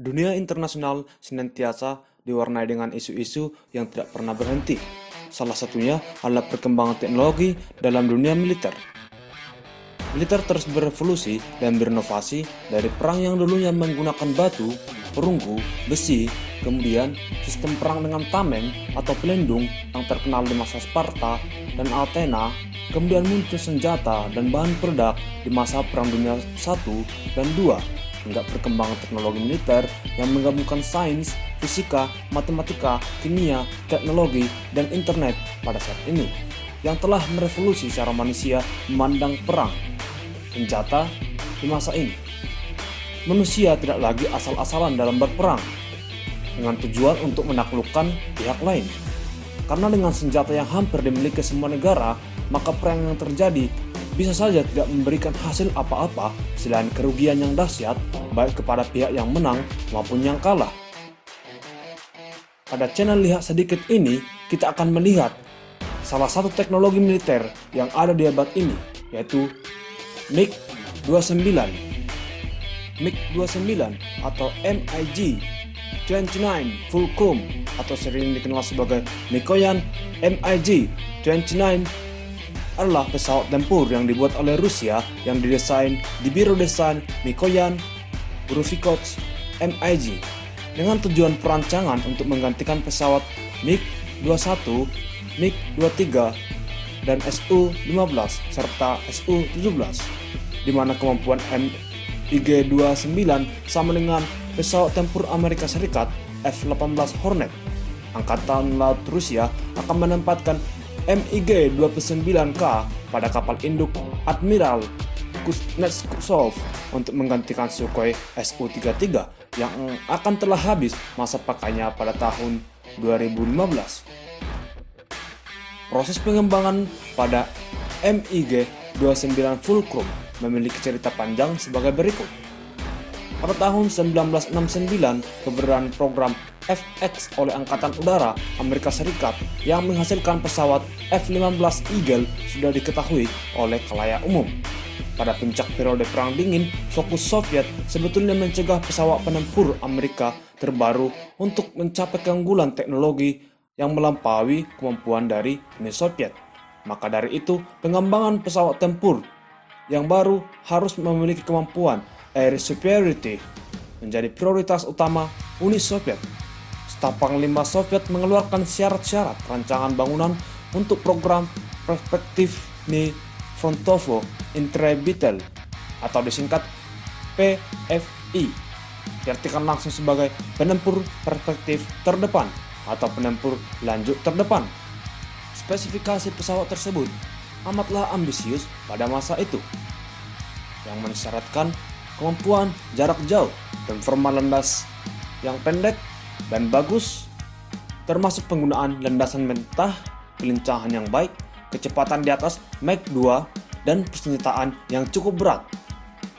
Dunia internasional senantiasa diwarnai dengan isu-isu yang tidak pernah berhenti. Salah satunya adalah perkembangan teknologi dalam dunia militer. Militer terus berevolusi dan berinovasi dari perang yang dulunya menggunakan batu, perunggu, besi, kemudian sistem perang dengan tameng atau pelindung yang terkenal di masa Sparta dan Athena, kemudian muncul senjata dan bahan peledak di masa Perang Dunia I dan II, hingga perkembangan teknologi militer yang menggabungkan sains, fisika, matematika, kimia, teknologi, dan internet pada saat ini, yang telah merevolusi cara manusia memandang perang. Senjata di masa ini, manusia tidak lagi asal-asalan dalam berperang dengan tujuan untuk menaklukkan pihak lain. Karena dengan senjata yang hampir dimiliki semua negara, maka perang yang terjadi bisa saja tidak memberikan hasil apa-apa selain kerugian yang dahsyat baik kepada pihak yang menang maupun yang kalah. Pada channel Lihat Sedikit ini, kita akan melihat salah satu teknologi militer yang ada di abad ini, yaitu MiG-29. MiG-29 atau MiG-29 Fulcrum atau sering dikenal sebagai Mikoyan MiG-29 adalah pesawat tempur yang dibuat oleh Rusia yang didesain di Biro Desain Mikoyan Burovikhovich MiG dengan tujuan perancangan untuk menggantikan pesawat MiG-21, MiG-23, dan Su-15 serta Su-17, di mana kemampuan MiG-29 sama dengan pesawat tempur Amerika Serikat F-18 Hornet. Angkatan Laut Rusia akan menempatkan MiG-29K pada kapal induk Admiral Kuznetsov untuk menggantikan Sukhoi Su-33 yang akan telah habis masa pakainya pada tahun 2015. Proses pengembangan pada MiG-29 Fulcrum memiliki cerita panjang sebagai berikut. Pada tahun 1969, keberadaan program FX oleh Angkatan Udara Amerika Serikat yang menghasilkan pesawat F-15 Eagle sudah diketahui oleh khalayak umum. Pada puncak periode Perang Dingin, fokus Soviet sebetulnya mencegah pesawat penempur Amerika terbaru untuk mencapai keunggulan teknologi yang melampaui kemampuan dari Uni Soviet. Maka dari itu, pengembangan pesawat tempur yang baru harus memiliki kemampuan air superiority menjadi prioritas utama Uni Soviet. Staf Panglima Soviet mengeluarkan syarat-syarat rancangan bangunan untuk program Perspektivny Frontovo Intrebitel atau disingkat PFI, diartikan langsung sebagai penempur perspektif terdepan atau penempur lanjut terdepan. Spesifikasi pesawat tersebut amatlah ambisius pada masa itu, yang mensyaratkan kemampuan jarak jauh dan forma landas yang pendek dan bagus, termasuk penggunaan landasan mentah, kelincahan yang baik, kecepatan di atas Mach 2, dan persenjataan yang cukup berat.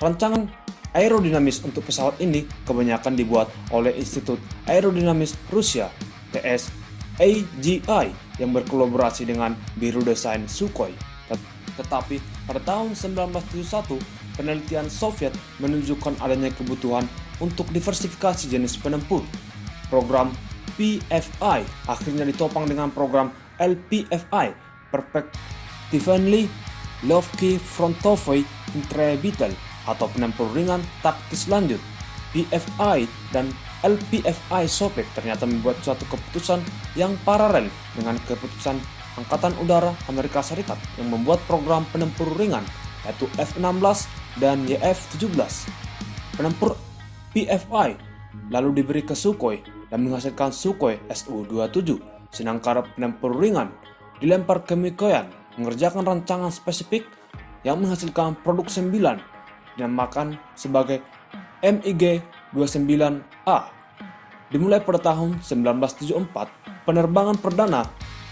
Rancangan aerodinamis untuk pesawat ini kebanyakan dibuat oleh Institut Aerodinamis Rusia (TS AGI) yang berkolaborasi dengan Biro Desain Sukhoi. Tetapi pada tahun 1971, penelitian Soviet menunjukkan adanya kebutuhan untuk diversifikasi jenis penempur. Program PFI akhirnya ditopang dengan program LPFI, Perspektivny Levski Frontovoi Intrebitel atau penempur ringan taktis lanjut. PFI dan LPFI Soviet ternyata membuat suatu keputusan yang paralel dengan keputusan Angkatan Udara Amerika Serikat yang membuat program penempur ringan, yaitu F-16 dan YF-17. Penempur PFI lalu diberi ke Sukhoi dan menghasilkan Sukhoi Su-27, sedangkan penempur ringan dilempar ke Mikoyan mengerjakan rancangan spesifik yang menghasilkan produk 9 dinamakan sebagai MiG-29A. Dimulai pada tahun 1974, penerbangan perdana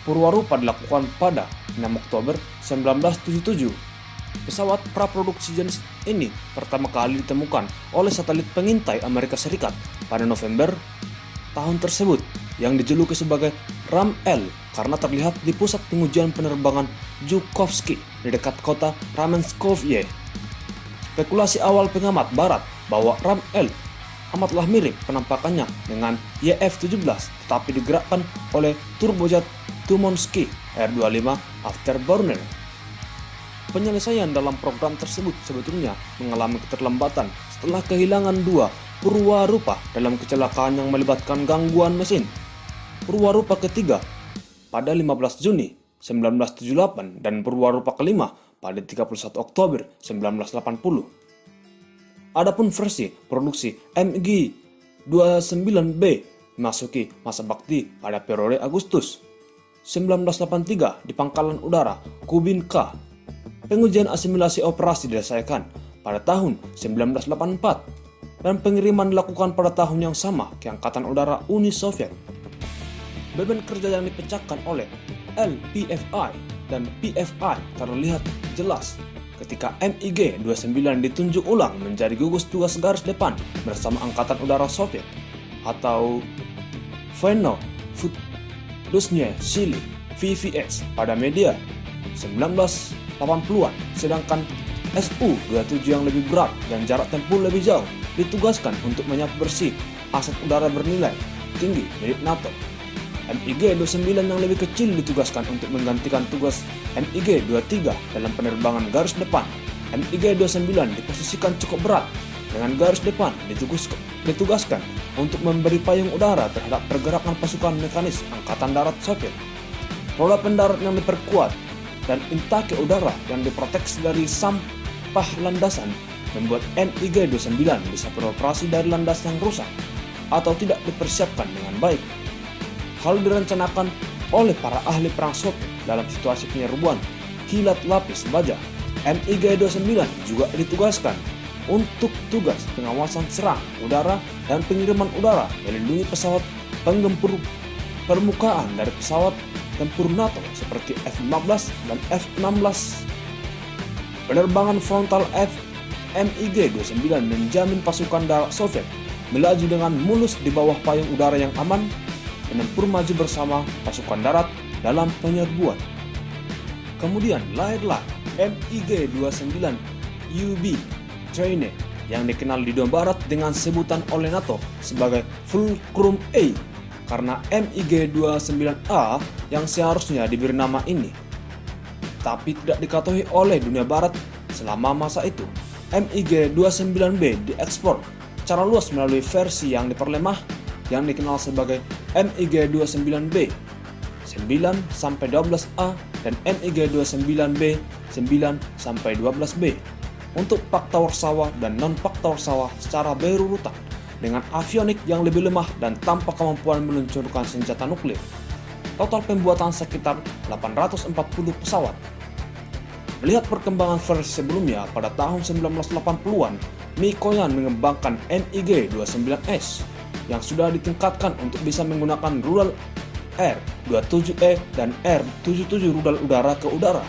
Purwarupa dilakukan pada 6 Oktober 1977. Pesawat praproduksi jenis ini pertama kali ditemukan oleh satelit pengintai Amerika Serikat pada November tahun tersebut, yang dijuluki sebagai RAM-L karena terlihat di pusat pengujian penerbangan Zhukovsky di dekat kota Ramenskoye. Spekulasi awal pengamat barat bahwa RAM-L amatlah mirip penampakannya dengan YF-17, tetapi digerakkan oleh turbojet Tumonski R-25 Afterburner. Penyelesaian dalam program tersebut sebetulnya mengalami keterlambatan setelah kehilangan 2 Purwarupa dalam kecelakaan yang melibatkan gangguan mesin. Purwarupa ketiga pada 15 Juni 1978 dan Purwarupa kelima pada 31 Oktober 1980. Adapun versi produksi MiG-29B memasuki masa bakti pada periode Agustus 1983 di Pangkalan Udara Kubinka. Pengujian asimilasi operasi diselesaikan pada tahun 1984 dan pengiriman dilakukan pada tahun yang sama ke Angkatan Udara Uni Soviet. Beban kerja yang dipecahkan oleh LPFI dan PFI terlihat jelas ketika MiG-29 ditunjuk ulang menjadi gugus tugas garis depan bersama Angkatan Udara Soviet atau Voenno-Vozdusnyie Sily VVS pada media 1980-an, sedangkan Su-27 yang lebih berat dan jarak tempuh lebih jauh ditugaskan untuk menyapu bersih aset udara bernilai tinggi milik NATO. MiG-29 yang lebih kecil ditugaskan untuk menggantikan tugas MiG-23 dalam penerbangan garis depan. MiG-29 diposisikan cukup berat dengan garis depan ditugaskan untuk memberi payung udara terhadap pergerakan pasukan mekanis Angkatan Darat Soviet. Roda pendarat yang diperkuat dan intake udara yang diproteksi dari sampah landasan membuat MiG-29 bisa beroperasi dari landas yang rusak atau tidak dipersiapkan dengan baik. Hal direncanakan oleh para ahli perang Soviet dalam situasi penyerbuan kilat lapis baja. MiG-29 juga ditugaskan untuk tugas pengawasan serang udara dan pengiriman udara, melindungi pesawat penggempur permukaan dari pesawat tempur NATO seperti F-15 dan F-16. Penerbangan frontal MiG-29 menjamin pasukan darat Soviet melaju dengan mulus di bawah payung udara yang aman, menempur maju bersama pasukan darat dalam penyerbuan. Kemudian lahirlah MiG-29 UB Trainer yang dikenal di dunia barat dengan sebutan oleh NATO sebagai Fulcrum A karena MiG-29A yang seharusnya diberi nama ini, tapi tidak diketahui oleh dunia barat selama masa itu. MiG-29B diekspor secara luas melalui versi yang diperlemah yang dikenal sebagai MiG-29B 9-12A dan MiG-29B 9-12B untuk Fakta Warsawa dan non-Fakta Warsawa secara berurutan, dengan avionik yang lebih lemah dan tanpa kemampuan meluncurkan senjata nuklir. Total pembuatan sekitar 840 pesawat. Melihat perkembangan versi sebelumnya, pada tahun 1980-an, Mikoyan mengembangkan MiG-29S yang sudah ditingkatkan untuk bisa menggunakan rudal R-27E dan R-77 rudal udara ke udara.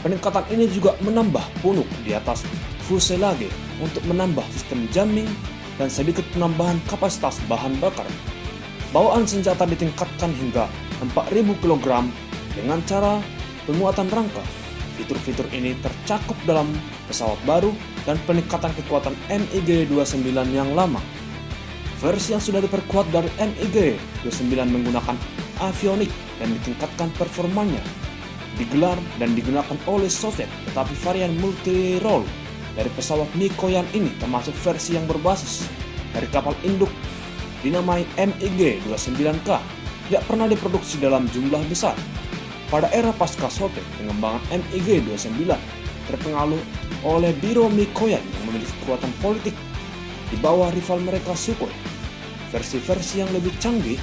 Peningkatan ini juga menambah punuk di atas fuselage untuk menambah sistem jamming dan sedikit penambahan kapasitas bahan bakar. Bawaan senjata ditingkatkan hingga 4.000 kg dengan cara penguatan rangka. Fitur-fitur ini tercakup dalam pesawat baru dan peningkatan kekuatan MiG-29 yang lama. Versi yang sudah diperkuat dari MiG-29 menggunakan avionik dan ditingkatkan performanya, digelar dan digunakan oleh Soviet, tetapi varian multi-role dari pesawat Mikoyan ini termasuk versi yang berbasis dari kapal induk dinamai MiG-29K tidak pernah diproduksi dalam jumlah besar. Pada era pasca Soviet, pengembangan MiG-29 terpengaruh oleh Biro Mikoyan yang memiliki kekuatan politik di bawah rival mereka Sukhoi. Versi-versi yang lebih canggih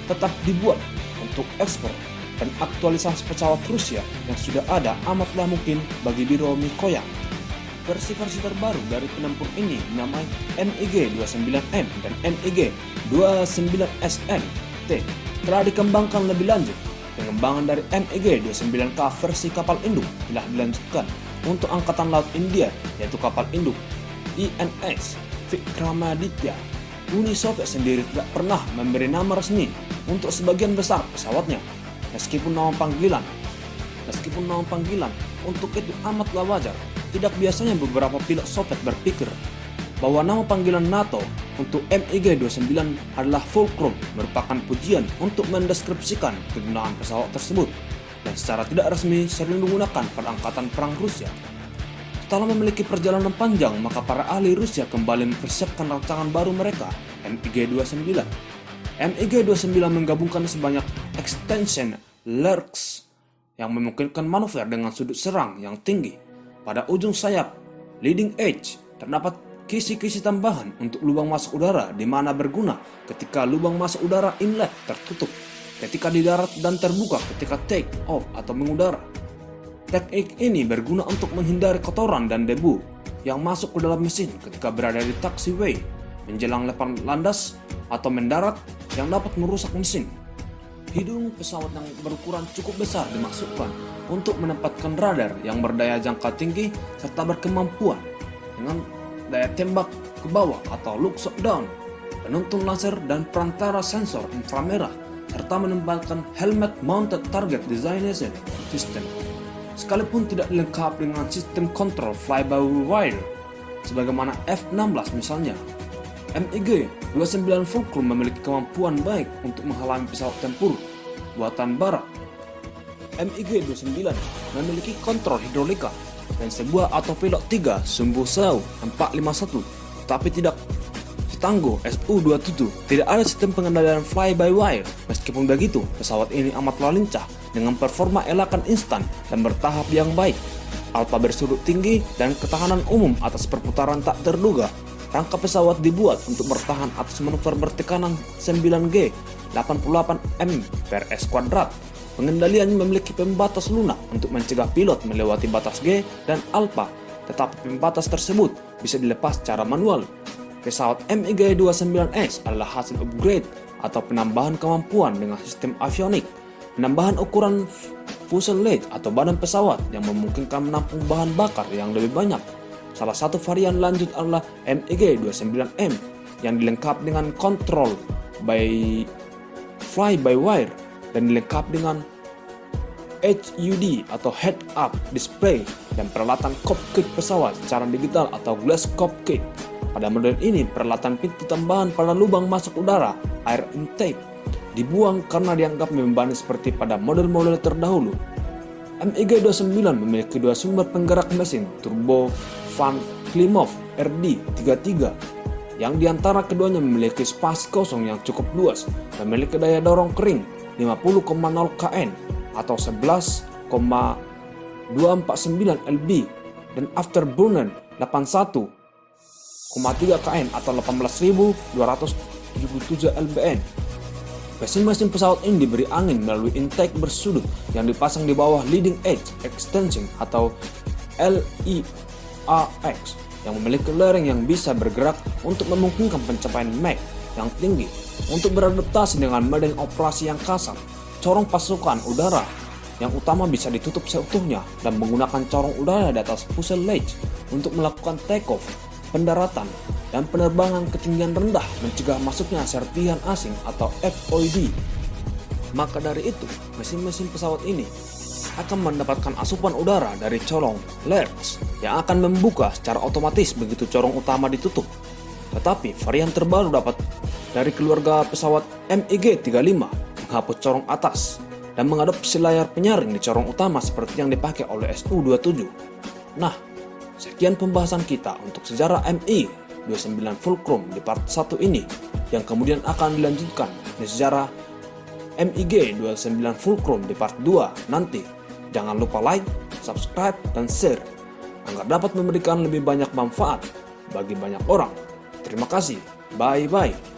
tetap dibuat untuk ekspor, dan aktualisasi pesawat Rusia yang sudah ada amatlah mungkin bagi Biro Mikoyan. Versi-versi terbaru dari penempur ini dinamai MiG-29M dan MiG-29SM-T telah dikembangkan lebih lanjut. Pengembangan dari MiG-29K versi kapal induk telah dilanjutkan untuk Angkatan Laut India, yaitu kapal induk INS Vikramaditya. Uni Soviet sendiri tidak pernah memberi nama resmi untuk sebagian besar pesawatnya, meskipun nama panggilan untuk itu amatlah wajar. Tidak biasanya beberapa pilot Soviet berpikir bahwa nama panggilan NATO untuk MiG-29 adalah fulcrum, merupakan pujian untuk mendeskripsikan kegunaan pesawat tersebut dan secara tidak resmi sering digunakan pada angkatan perang Rusia. Setelah memiliki perjalanan panjang, maka para ahli Rusia kembali mempersiapkan rancangan baru mereka, MiG-29. MiG-29 menggabungkan sebanyak extension lurks yang memungkinkan manuver dengan sudut serang yang tinggi. Pada ujung sayap leading edge terdapat kisi-kisi tambahan untuk lubang masuk udara di mana berguna ketika lubang masuk udara inlet tertutup, ketika di darat dan terbuka ketika take off atau mengudara. Teknik ini berguna untuk menghindari kotoran dan debu yang masuk ke dalam mesin ketika berada di taxiway, menjelang lepas landas atau mendarat yang dapat merusak mesin. Hidung pesawat yang berukuran cukup besar dimaksudkan untuk menempatkan radar yang berdaya jangka tinggi serta berkemampuan dengan daya tembak ke bawah atau look shot down, penuntun laser dan perantara sensor inframerah, serta menempatkan helmet mounted target designation system. Sekalipun tidak dilengkapi dengan sistem kontrol fly-by-wire sebagaimana F-16 misalnya, MiG-29 Fulcrum memiliki kemampuan baik untuk menghalangi pesawat tempur buatan barat. MiG-29 memiliki kontrol hidrolika dan sebuah autopilot 3 Sumbu Sau 451, tapi tidak setangguh Su-27. Tidak ada sistem pengendalian fly-by-wire. Meskipun begitu, pesawat ini amatlah lincah dengan performa elakan instan dan bertahap yang baik. Alpha bersudut tinggi dan ketahanan umum atas perputaran tak terduga. Rangka pesawat dibuat untuk bertahan atas manuver bertekanan 9G 88M per S kuadrat. Pengendaliannya memiliki pembatas lunak untuk mencegah pilot melewati batas G dan alpha, tetapi pembatas tersebut bisa dilepas secara manual. Pesawat MiG-29S adalah hasil upgrade atau penambahan kemampuan dengan sistem avionik, penambahan ukuran fuselage atau badan pesawat yang memungkinkan menampung bahan bakar yang lebih banyak. Salah satu varian lanjut adalah MiG-29M yang dilengkapi dengan kontrol fly-by-wire dan dilengkapi dengan HUD atau head-up display dan peralatan cockpit pesawat secara digital atau glass cockpit. Pada model ini, peralatan pintu tambahan pada lubang masuk udara air intake dibuang karena dianggap membebani seperti pada model-model terdahulu. MiG-29 memiliki dua sumber penggerak mesin turbo Van Klimov RD-33 yang diantara keduanya memiliki spasi kosong yang cukup luas, memiliki daya dorong kering 50,0 kN atau 11,249 lb dan afterburner 81,3 kN atau 18.277 lbn. Mesin-mesin pesawat ini diberi angin melalui intake bersudut yang dipasang di bawah leading edge extension atau LEAX yang memiliki lereng yang bisa bergerak untuk memungkinkan pencapaian Mach yang tinggi. Untuk beradaptasi dengan medan operasi yang kasar, corong pasukan udara yang utama bisa ditutup seutuhnya dan menggunakan corong udara di atas fuselage untuk melakukan takeoff, pendaratan, dan penerbangan ketinggian rendah, mencegah masuknya serpihan asing atau FOID. Maka dari itu, mesin-mesin pesawat ini akan mendapatkan asupan udara dari corong lurks yang akan membuka secara otomatis begitu corong utama ditutup. Tetapi varian terbaru dapat dari keluarga pesawat MiG-35 menghapus corong atas dan mengadopsi layar penyaring di corong utama seperti yang dipakai oleh Su-27. Nah, sekian pembahasan kita untuk sejarah MiG-29 Fulcrum di part 1 ini, yang kemudian akan dilanjutkan di sejarah MiG-29 Fulcrum di part 2 nanti. Jangan lupa like, subscribe, dan share agar dapat memberikan lebih banyak manfaat bagi banyak orang. Terima kasih, bye-bye.